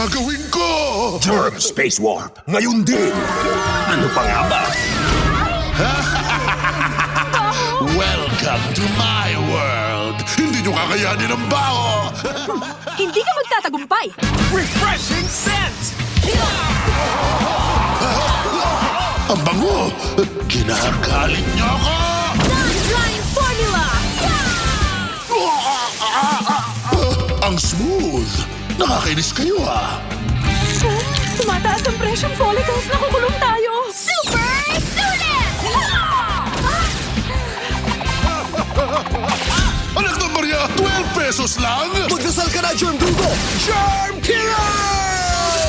gagawin ko? Germ Space Warp. Ngayon din. Ano pa nga ba? Welcome to my world! Hindi nyo kakayanin ang baho! Hindi ka magtatagumpay! Refreshing scent! Ang bango! Ginagalit niyo ako! Non-drying formula! Ang smooth! Nakakainis kayo Tumataas ang presyong follicles. Nakukulong tayo. Super Sulit! Anak ng Maria, 12 pesos lang! Magdasal ka na, Germ Dugo! Germ Killer!